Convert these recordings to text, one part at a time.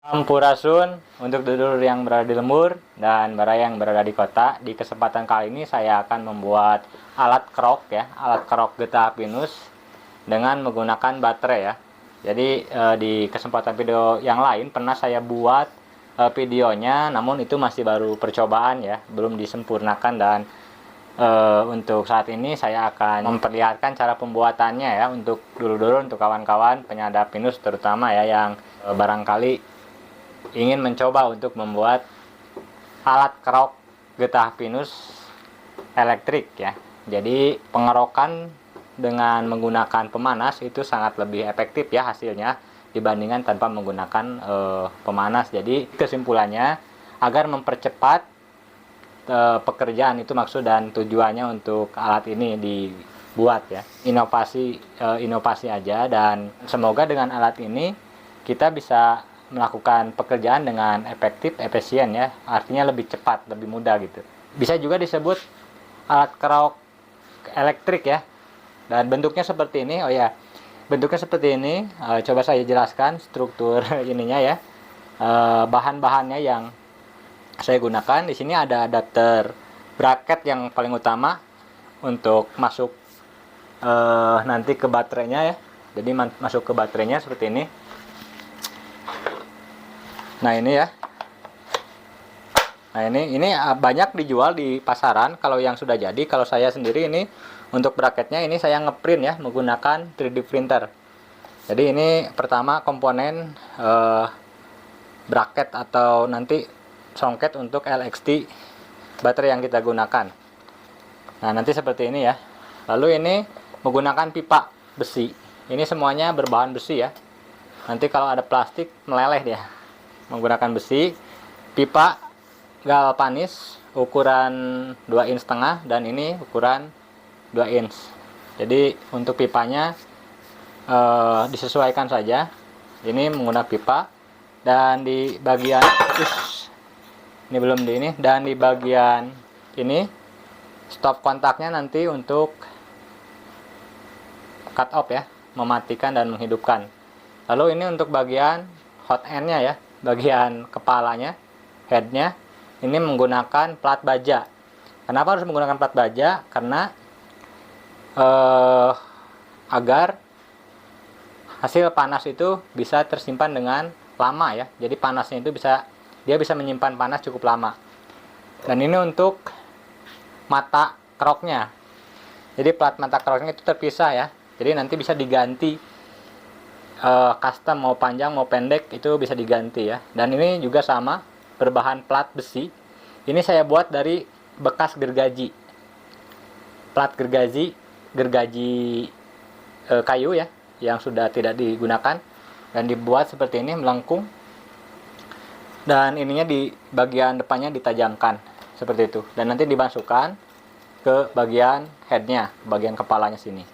Sampurasun untuk dulur yang berada di lembur dan bara yang berada di kota. Di kesempatan kali ini saya akan membuat alat kerok ya, alat kerok getah pinus dengan menggunakan baterai ya. Jadi di kesempatan video yang lain pernah saya buat videonya, namun itu masih baru percobaan ya, belum disempurnakan. Dan untuk saat ini saya akan memperlihatkan cara pembuatannya ya, untuk dulur-dulur, untuk kawan-kawan penyadap pinus terutama ya, yang barangkali ingin mencoba untuk membuat alat kerok getah pinus elektrik ya. Jadi pengerokan dengan menggunakan pemanas itu sangat lebih efektif ya hasilnya dibandingkan tanpa menggunakan pemanas. Jadi kesimpulannya, agar mempercepat pekerjaan itu maksud dan tujuannya untuk alat ini dibuat ya. Inovasi aja, dan semoga dengan alat ini kita bisa melakukan pekerjaan dengan efektif, efisien ya, artinya lebih cepat, lebih mudah gitu. Bisa juga disebut alat kerok elektrik ya, dan bentuknya seperti ini. Oh ya, bentuknya seperti ini. Coba saya jelaskan struktur ininya ya. Bahan-bahannya yang saya gunakan di sini ada adapter bracket yang paling utama untuk masuk nanti ke baterainya ya. Jadi masuk ke baterainya seperti ini. Nah ini ya. Nah ini banyak dijual di pasaran kalau yang sudah jadi. Kalau saya sendiri ini untuk bracketnya ini saya ngeprint ya menggunakan 3D printer. Jadi ini pertama komponen bracket atau nanti songket untuk LXT baterai yang kita gunakan. Nah nanti seperti ini ya. Lalu ini menggunakan pipa besi. Ini semuanya berbahan besi ya. Nanti kalau ada plastik meleleh dia. Menggunakan besi, pipa galvanis ukuran 2,5 inch dan ini ukuran 2 inch. Jadi untuk pipanya disesuaikan saja. Ini menggunakan pipa, dan di bagian ini belum di ini, dan di bagian ini stop kontaknya nanti untuk cut off ya, mematikan dan menghidupkan. Lalu ini untuk bagian hot end-nya ya, bagian kepalanya, headnya, ini menggunakan plat baja. Kenapa harus menggunakan plat baja? Karena agar hasil panas itu bisa tersimpan dengan lama ya. Jadi panasnya itu dia bisa menyimpan panas cukup lama. Dan ini untuk mata keroknya. Jadi plat mata keroknya itu terpisah ya. Jadi nanti bisa diganti. Custom mau panjang mau pendek itu bisa diganti ya. Dan ini juga sama, berbahan plat besi. Ini saya buat dari bekas gergaji, plat gergaji kayu ya, yang sudah tidak digunakan, dan dibuat seperti ini melengkung, dan ininya di bagian depannya ditajamkan seperti itu, dan nanti dimasukkan ke bagian headnya, bagian kepalanya sini.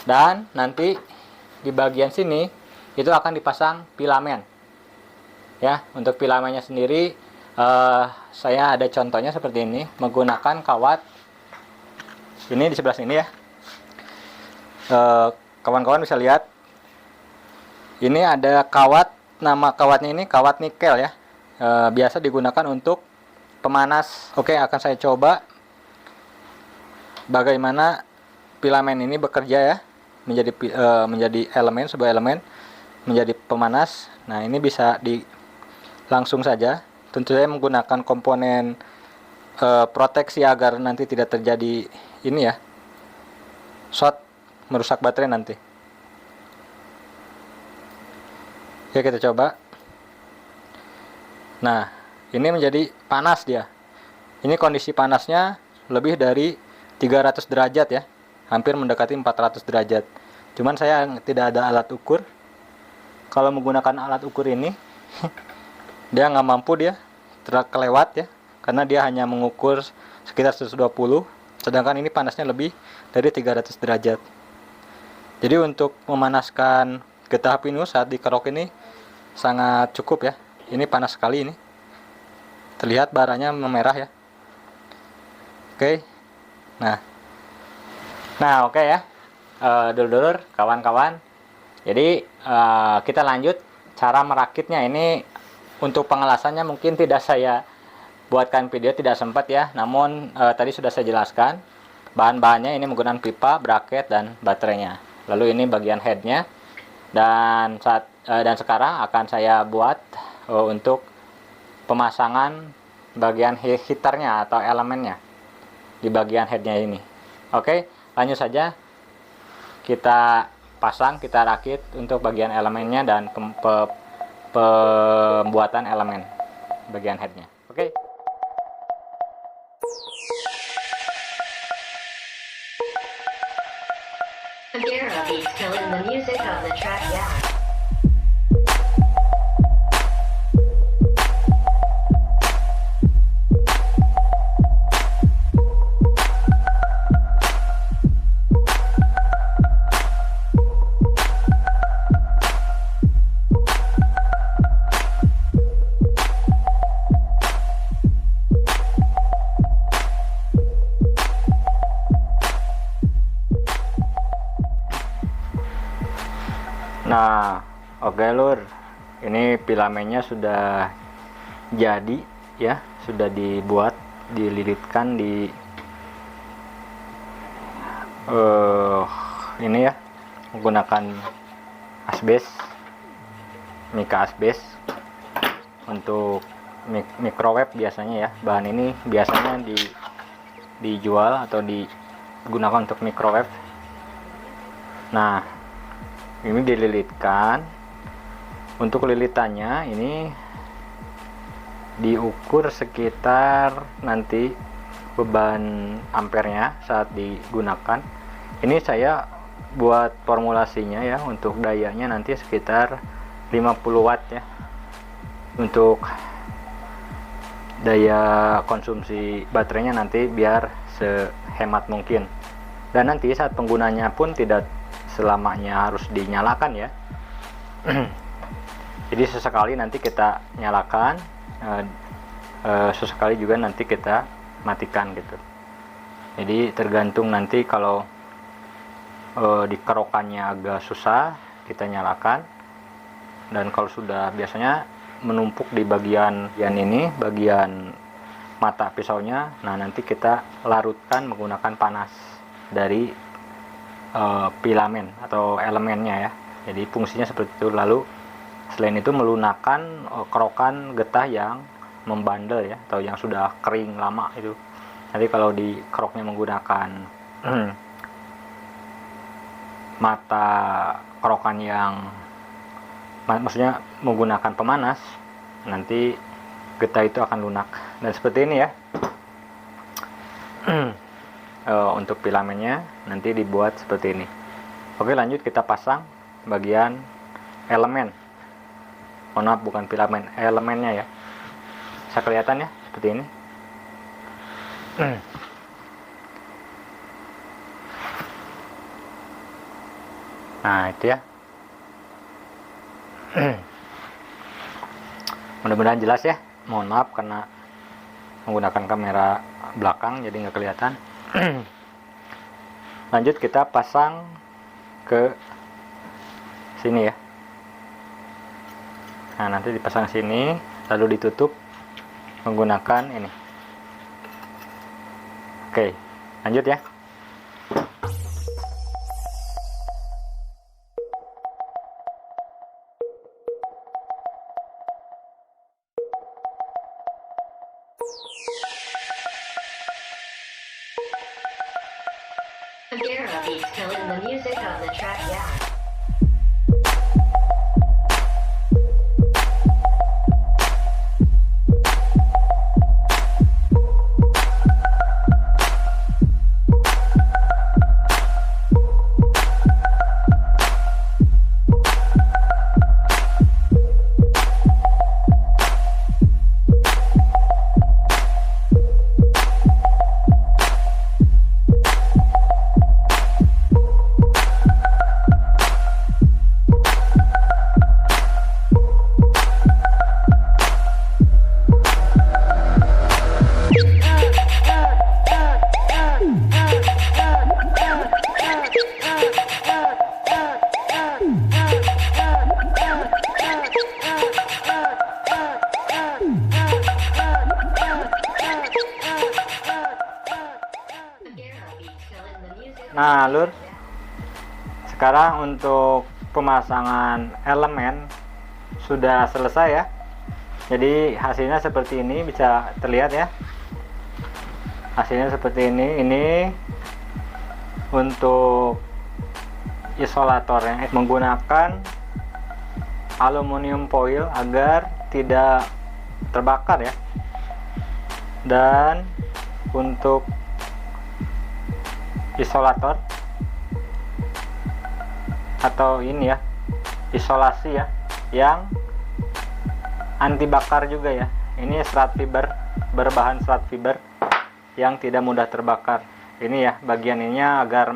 Dan nanti di bagian sini itu akan dipasang filamen ya. Untuk filamennya sendiri saya ada contohnya seperti ini, menggunakan kawat ini di sebelah sini ya. Kawan-kawan bisa lihat ini ada kawat, nama kawatnya ini kawat nikel ya. Biasa digunakan untuk pemanas. Oke, akan saya coba bagaimana filamen ini bekerja ya, menjadi sebuah elemen menjadi pemanas. Nah ini bisa langsung saja. Tentu saya menggunakan komponen proteksi agar nanti tidak terjadi ini ya, short, merusak baterai nanti. Oke, kita coba. Nah ini menjadi panas dia. Ini kondisi panasnya lebih dari 300 derajat ya, hampir mendekati 400 derajat. Cuman saya tidak ada alat ukur. Kalau menggunakan alat ukur ini dia nggak mampu, dia terkelewat ya, karena dia hanya mengukur sekitar 120, sedangkan ini panasnya lebih dari 300 derajat. Jadi untuk memanaskan getah pinus saat dikerok ini sangat cukup ya. Ini panas sekali, ini terlihat baranya memerah ya. Oke, nah oke ya, dulur-dulur, kawan-kawan. Jadi kita lanjut cara merakitnya. Ini untuk pengelasannya mungkin tidak saya buatkan video, tidak sempat ya. Namun tadi sudah saya jelaskan. Bahan-bahannya ini menggunakan pipa, bracket, dan baterainya. Lalu ini bagian headnya. Dan sekarang akan saya buat untuk pemasangan bagian heaternya atau elemennya di bagian headnya ini. Oke, lanjut saja. Kita pasang, kita rakit untuk bagian elemennya dan pembuatan elemen bagian headnya. Oke. Nah, oke lur, ini filamennya sudah jadi ya, sudah dibuat, dililitkan di ini ya, menggunakan asbes, mika asbes untuk microwave biasanya ya. Bahan ini biasanya dijual atau digunakan untuk microwave. Nah, ini dililitkan. Untuk lilitannya ini diukur sekitar nanti beban ampernya saat digunakan. Ini saya buat formulasinya ya, untuk dayanya nanti sekitar 50 watt ya, untuk daya konsumsi baterainya nanti biar sehemat mungkin. Dan nanti saat penggunanya pun tidak selamanya harus dinyalakan ya. Jadi sesekali nanti kita nyalakan, sesekali juga nanti kita matikan gitu. Jadi tergantung nanti, kalau dikerokannya agak susah kita nyalakan, dan kalau sudah biasanya menumpuk di bagian ini, bagian mata pisaunya, nah nanti kita larutkan menggunakan panas dari filamen atau elemennya ya. Jadi fungsinya seperti itu. Lalu selain itu melunakkan kerokan getah yang membandel ya, atau yang sudah kering lama itu. Nanti kalau dikeroknya menggunakan mata kerokan yang maksudnya menggunakan pemanas, nanti getah itu akan lunak. Dan seperti ini ya. Untuk filamennya nanti dibuat seperti ini. Oke, lanjut kita pasang bagian elemen. Mohon maaf, bukan filamen, elemennya ya. Bisa kelihatan ya seperti ini. Nah itu ya. Mudah-mudahan jelas ya. Mohon maaf karena menggunakan kamera belakang jadi nggak kelihatan. Lanjut kita pasang ke sini ya. Nah nanti dipasang sini, lalu ditutup menggunakan ini. Oke, lanjut ya. Beats killing the music on the track, yeah. Nah lur, sekarang untuk pemasangan elemen sudah selesai ya. Jadi hasilnya seperti ini, bisa terlihat ya. Hasilnya seperti ini untuk isolatornya menggunakan aluminium foil agar tidak terbakar ya. Dan untuk isolator atau ini ya, isolasi ya, yang anti bakar juga ya. Ini serat fiber, berbahan serat fiber yang tidak mudah terbakar. Ini ya bagian ininya agar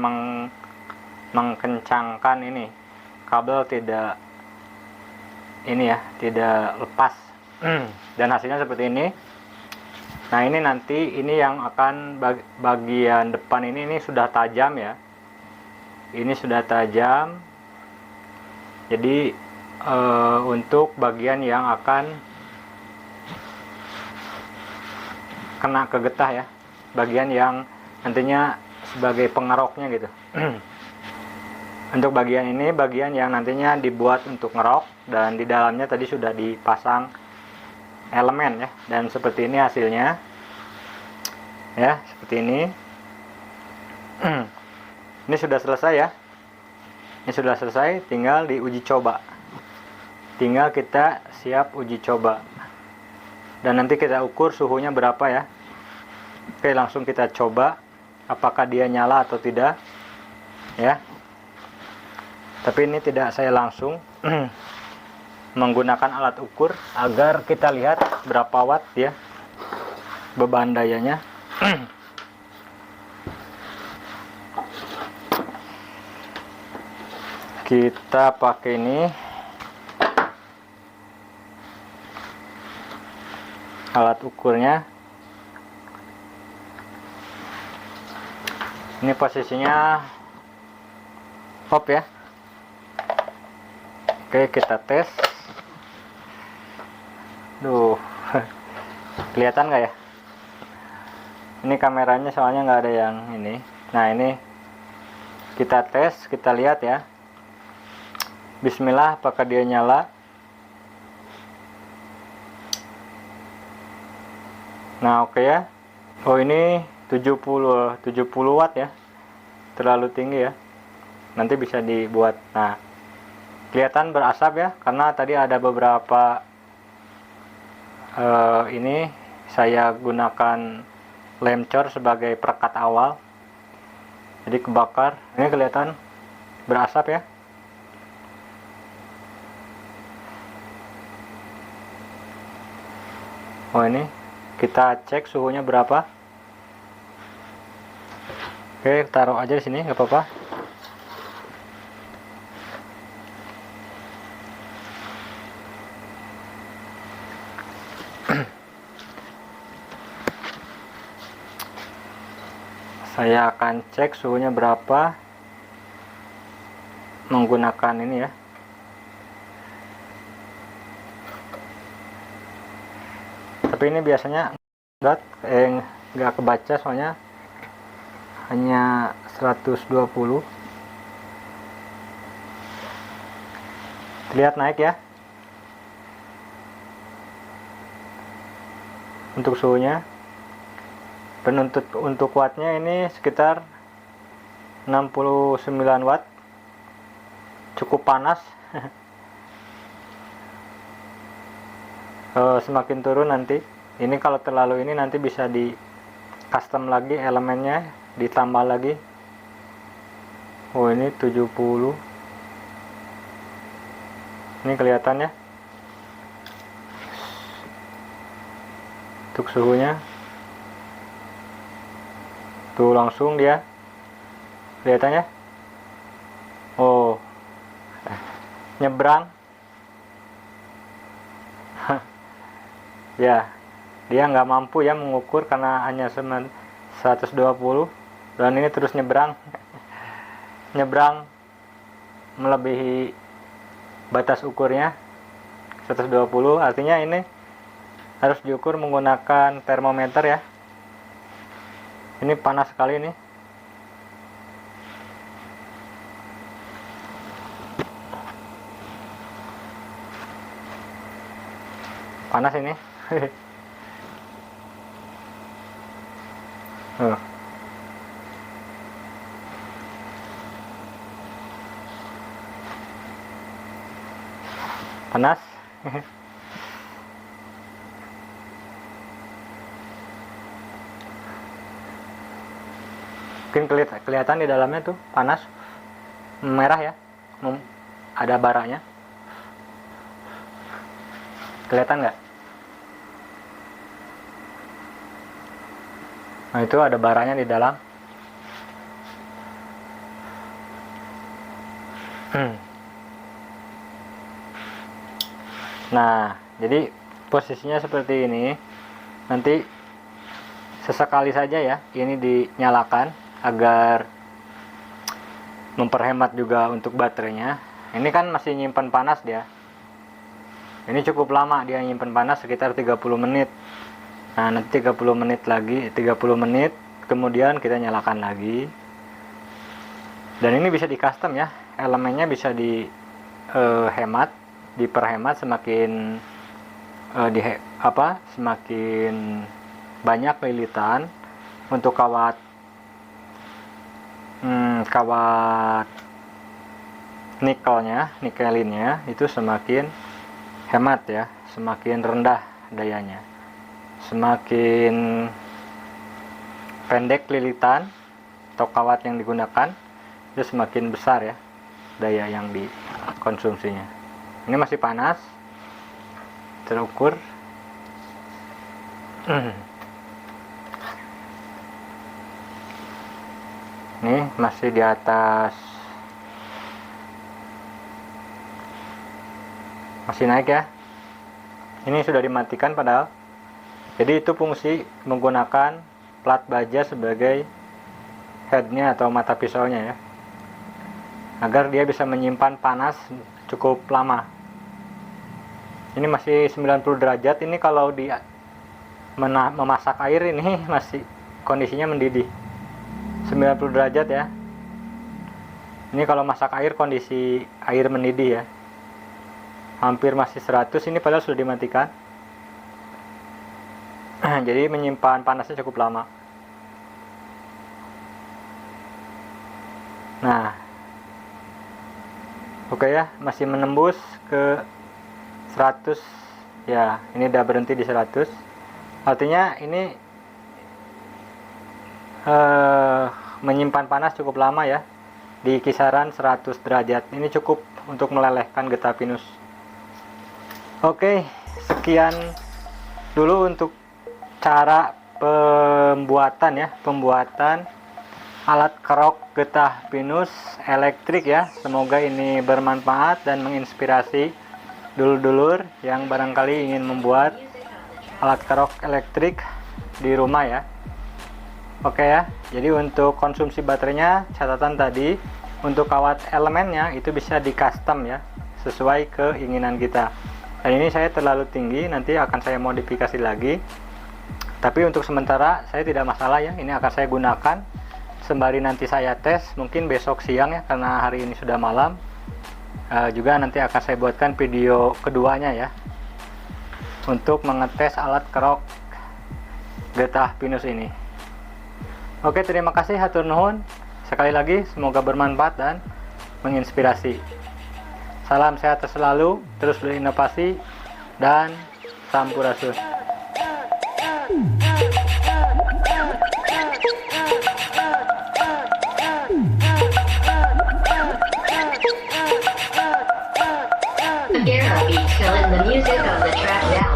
mengkencangkan ini kabel tidak ini ya, tidak lepas. Dan hasilnya seperti ini. Nah ini nanti ini yang akan bagian depan ini sudah tajam ya. Ini sudah tajam. Jadi untuk bagian yang akan kena ke getah ya, bagian yang nantinya sebagai pengeroknya gitu. Untuk bagian ini bagian yang nantinya dibuat untuk ngerok, dan di dalamnya tadi sudah dipasang elemen ya. Dan seperti ini hasilnya ya, seperti ini. Ini sudah selesai ya, ini sudah selesai, tinggal diuji coba. Tinggal kita siap uji coba, dan nanti kita ukur suhunya berapa ya. Oke, langsung kita coba apakah dia nyala atau tidak ya. Tapi ini tidak saya langsung menggunakan alat ukur agar kita lihat berapa watt ya beban dayanya. Kita pakai ini alat ukurnya. Ini posisinya off ya. Oke, kita tes. Duh, kelihatan nggak ya? Ini kameranya soalnya nggak ada yang ini. Nah ini kita tes, kita lihat ya. Bismillah, apakah dia nyala? Nah oke ya. Oh ini 70 watt ya, terlalu tinggi ya, nanti bisa dibuat. Nah kelihatan berasap ya, karena tadi ada beberapa ini saya gunakan lemcor sebagai perekat awal, jadi kebakar. Ini kelihatan berasap ya. Oh ini kita cek suhunya berapa. Oke, taruh aja di sini, nggak apa-apa. Saya akan cek suhunya berapa menggunakan ini ya. Tapi ini biasanya nggak kebaca, soalnya hanya 120. Lihat naik ya untuk suhunya. Dan untuk wattnya ini sekitar 69 watt, cukup panas. Semakin turun nanti, ini kalau terlalu ini nanti bisa di custom lagi elemennya, ditambah lagi. Oh ini 70, ini kelihatan ya untuk suhunya tuh, langsung dia kelihatannya. Oh nyebrang. Ya dia nggak mampu ya mengukur karena hanya 120, dan ini terus nyebrang. Nyebrang melebihi batas ukurnya 120, artinya ini harus diukur menggunakan termometer ya. Ini panas sekali nih. panas ini. Panas. Mungkin kelihatan di dalamnya tuh panas, merah ya, ada baranya. Kelihatan nggak? Nah, itu ada baranya di dalam. Nah, jadi posisinya seperti ini. Nanti sesekali saja ya ini dinyalakan agar memperhemat juga untuk baterainya. Ini kan masih nyimpan panas dia. Ini cukup lama dia nyimpan panas, sekitar 30 menit. Nah, nanti 30 menit lagi, 30 menit kemudian kita nyalakan lagi. Dan ini bisa di custom ya. Elemennya bisa diperhemat semakin semakin banyak lilitan untuk kawat nikelinnya itu semakin hemat ya, semakin rendah dayanya. Semakin pendek lilitan atau kawat yang digunakan, itu semakin besar ya daya yang dikonsumsinya. Ini masih panas, terukur. Ini masih di atas, masih naik ya. Ini sudah dimatikan padahal. Jadi itu fungsi menggunakan plat baja sebagai headnya atau mata pisaunya ya, agar dia bisa menyimpan panas cukup lama. Ini masih 90 derajat. Ini kalau di memasak air ini masih kondisinya mendidih 90 derajat ya. Ini kalau masak air kondisi air mendidih ya, hampir masih 100. Ini padahal sudah dimatikan. Jadi menyimpan panasnya cukup lama. Nah, oke ya, masih menembus ke 100 ya. Ini udah berhenti di 100. Artinya ini menyimpan panas cukup lama ya, di kisaran 100 derajat. Ini cukup untuk melelehkan getah pinus. Oke, sekian dulu untuk cara pembuatan alat kerok getah pinus elektrik ya. Semoga ini bermanfaat dan menginspirasi dulur-dulur yang barangkali ingin membuat alat kerok elektrik di rumah ya. Oke ya, jadi untuk konsumsi baterainya, catatan tadi untuk kawat elemennya itu bisa di custom ya, sesuai keinginan kita. Dan ini saya terlalu tinggi, nanti akan saya modifikasi lagi. Tapi untuk sementara saya tidak masalah ya, ini akan saya gunakan sembari nanti saya tes, mungkin besok siang ya, karena hari ini sudah malam. Juga nanti akan saya buatkan video keduanya ya, untuk mengetes alat kerok getah pinus ini. Oke, terima kasih, hatur nuhun. Sekali lagi semoga bermanfaat dan menginspirasi. Salam sehat selalu, terus berinovasi, dan sampurasun. Gera beat killing the music of the track down.